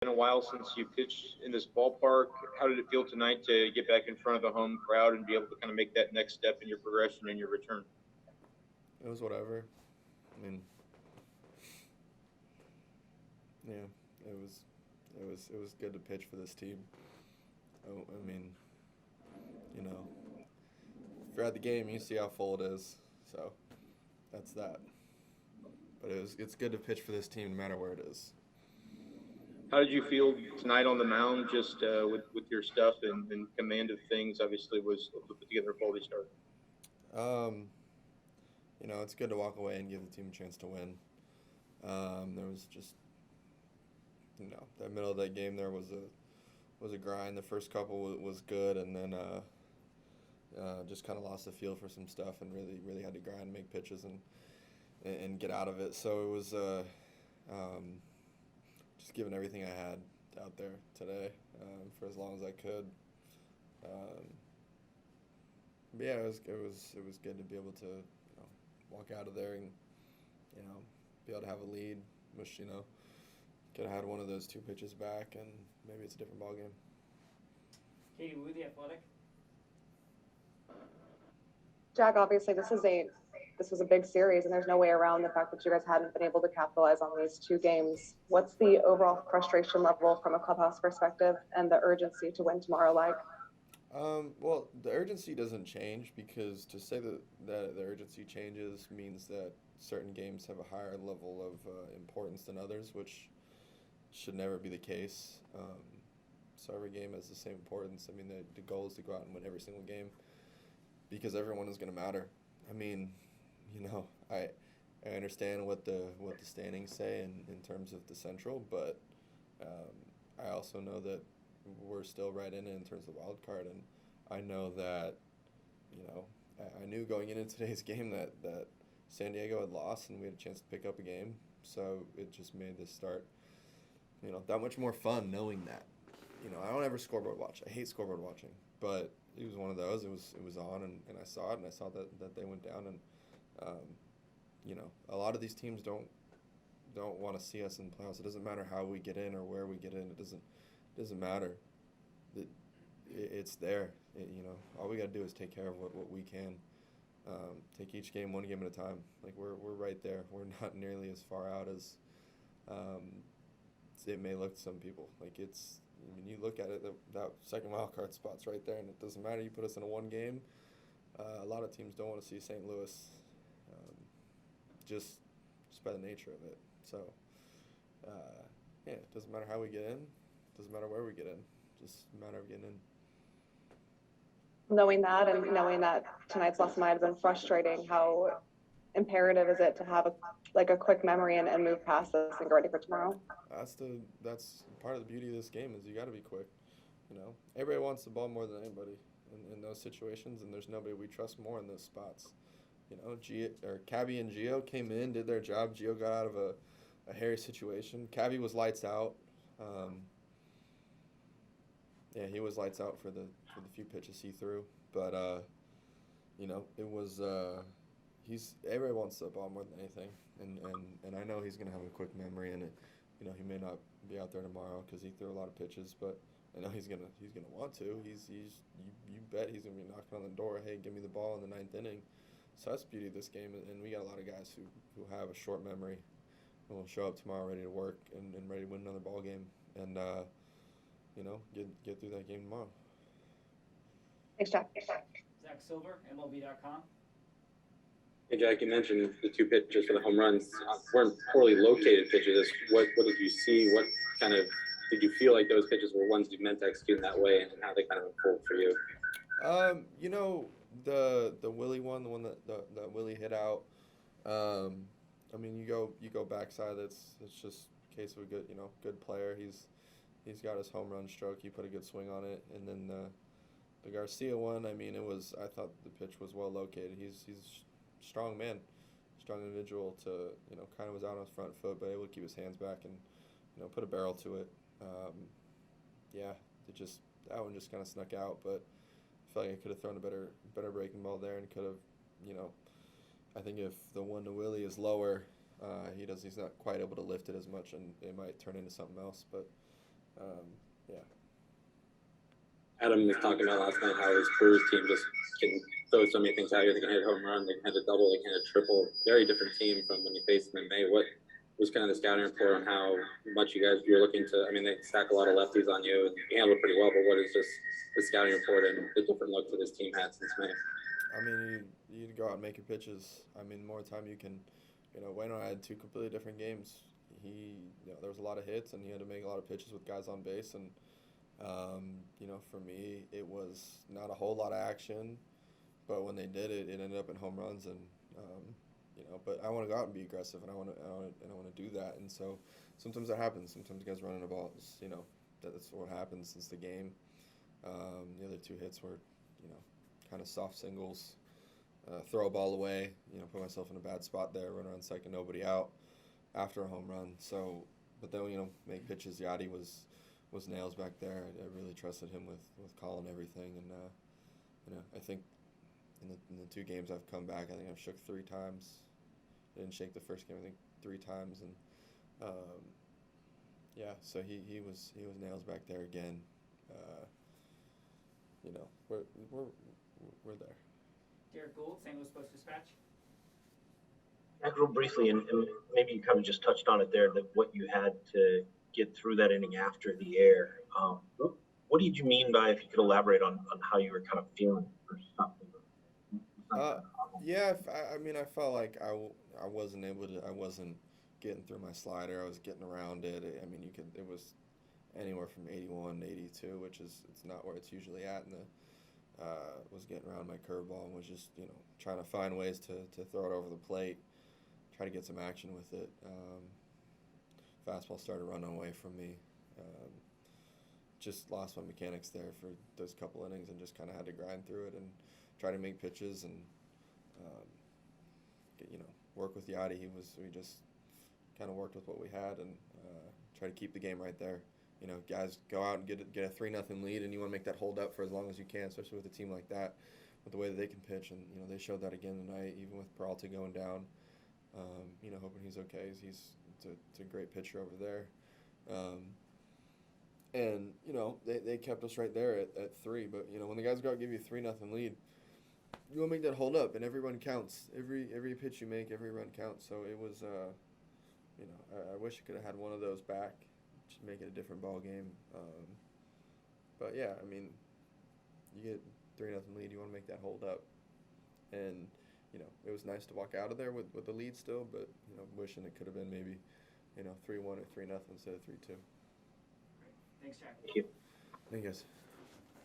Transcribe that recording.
been a while since you pitched in this ballpark. How did it feel tonight to get back in front of the home crowd and be able to kind of make that next step in your progression and your return? It was whatever. I mean, yeah, it was good to pitch for this team. I mean, you know, if you're at the game, you see how full it is. So that's that. But it's good to pitch for this team no matter where it is. How did you feel tonight on the mound, just with your stuff and command of things? Obviously, was put together a quality start. Um, it's good to walk away and give the team a chance to win. There was just that middle of that game there was a grind. The first couple was good, and then just kind of lost the feel for some stuff, and really had to grind, make pitches, and get out of it. So it was um, just giving everything I had out there today for as long as I could. Um, but yeah, it was good to be able to walk out of there and you know be able to have a lead. Wish could have had one of those two pitches back, and maybe it's a different ball game. Katie Wu, The Athletic. Jack, obviously this was a big series, and there's no way around the fact that you guys hadn't been able to capitalize on these two games. What's the overall frustration level from a clubhouse perspective, and the urgency to win tomorrow like? Well, the urgency doesn't change because to say that the urgency changes means that certain games have a higher level of importance than others, which should never be the case. So every game has the same importance. I mean, the goal is to go out and win every single game because everyone is going to matter. I mean, I understand what the standings say in terms of the Central, but I also know that we're still right in it in terms of the wild card, and I know that I knew going into today's game that San Diego had lost and we had a chance to pick up a game, so it just made this start that much more fun knowing that. I don't ever scoreboard watch. I hate scoreboard watching, but it was one of those. It was on, and I saw it, and I saw that they went down, and a lot of these teams don't want to see us in the playoffs. It doesn't matter how we get in or where we get in. It doesn't matter. It's there. All we got to do is take care of what we can. Take each game one game at a time. Like we're right there. We're not nearly as far out as it may look to some people. Like it's. I mean, you look at it, that second wild card spot's right there, and it doesn't matter. You put us in a one game. A lot of teams don't want to see St. Louis, just by the nature of it. So, it doesn't matter how we get in. Doesn't matter where we get in. Just a matter of getting in. Knowing that and knowing that tonight's loss might have been frustrating, how imperative is it to have a quick memory and move past this and get ready for tomorrow? That's part of the beauty of this game is you got to be quick. Everybody wants the ball more than anybody in those situations, and there's nobody we trust more in those spots. Cabby and Gio came in, did their job. Gio got out of a hairy situation. Cabby was lights out. He was lights out for the few pitches he threw, but it was everybody wants the ball more than anything, and I know he's gonna have a quick memory, and he may not be out there tomorrow because he threw a lot of pitches, but I know he's gonna want to. You bet he's gonna be knocking on the door. Hey, give me the ball in the ninth inning. So that's the beauty of this game, and we got a lot of guys who have a short memory and will show up tomorrow ready to work and ready to win another ball game, and get through that game tomorrow. Thanks, Jack. Zach Silver, MLB.com. Hey, Jack, you mentioned the two pitchers for the home runs weren't poorly located pitches. What did you see? What kind of did you feel like those pitches were ones you meant to execute in that way, and how they kind of unfold for you? The Willie one, the one that Willie hit out. I mean, you go backside. It's just a case of a good player. He's got his home run stroke. He put a good swing on it, and then the Garcia one. I mean, I thought the pitch was well located. He's strong man, strong individual to kind of was out on his front foot, but able to keep his hands back and put a barrel to it. That one just kind of snuck out, but I felt like I could have thrown a better breaking ball there and could have I think if the one to Willie is lower, he's not quite able to lift it as much, and it might turn into something else. But Yeah. Adam was talking about last night how his Brewers team just can throw so many things out here. They can hit a home run, they can hit a double, they can hit a triple. Very different team from when you faced them in May. What was kind of the scouting report on how much you're looking to? I mean, they stack a lot of lefties on you, and you handle it pretty well. But what is just the scouting report and the different looks that this team had since May? I mean, you go out and make your pitches. I mean, more time you can, Waino had two completely different games. There was a lot of hits, and he had to make a lot of pitches with guys on base. And, for me, it was not a whole lot of action, but when they did it, it ended up in home runs. And, but I want to go out and be aggressive, and I want to do that. And so sometimes that happens. Sometimes guys running the ball, that's what happens. It's the game. The other two hits were, kind of soft singles, throw a ball away, put myself in a bad spot there, run around second, nobody out after a home run. So, but then, make pitches. Yachty was nails back there. I really trusted him with calling everything. And, I think in the two games I've come back, I think I've shook 3 times. I didn't shake the first game, I think 3 times. And, so he was nails back there again. We're there. Derek Gould, St. Louis Post-Dispatch. Real briefly, and maybe you kind of just touched on it there, that what you had to get through that inning after the air. What did you mean by, if you could elaborate on how you were kind of feeling or something? I felt like I wasn't getting through my slider. I was getting around it. It was anywhere from 81 to 82, which it's not where it's usually at. And was getting around my curveball and was just, trying to find ways to throw it over the plate, try to get some action with it. Fastball started running away from me. Just lost my mechanics there for those couple innings and just kind of had to grind through it and try to make pitches and, work with Yachty. We just kind of worked with what we had and try to keep the game right there. Guys go out and get a 3-0 lead, and you want to make that hold up for as long as you can, especially with a team like that, with the way that they can pitch. And they showed that again tonight, even with Peralta going down. Hoping he's okay. It's a great pitcher over there. And they kept us right there at 3. But when the guys go out and give you a 3-0 lead, you want to make that hold up, and every run counts. Every pitch you make, every run counts. So it was, I wish I could have had one of those back. Just make it a different ball game. But yeah, you get 3-0 lead, you want to make that hold up. And, it was nice to walk out of there with the lead still, but, wishing it could have been maybe, 3-1 or 3-0 instead of 3-2. Thanks, Jack. Thank you. Thank you guys.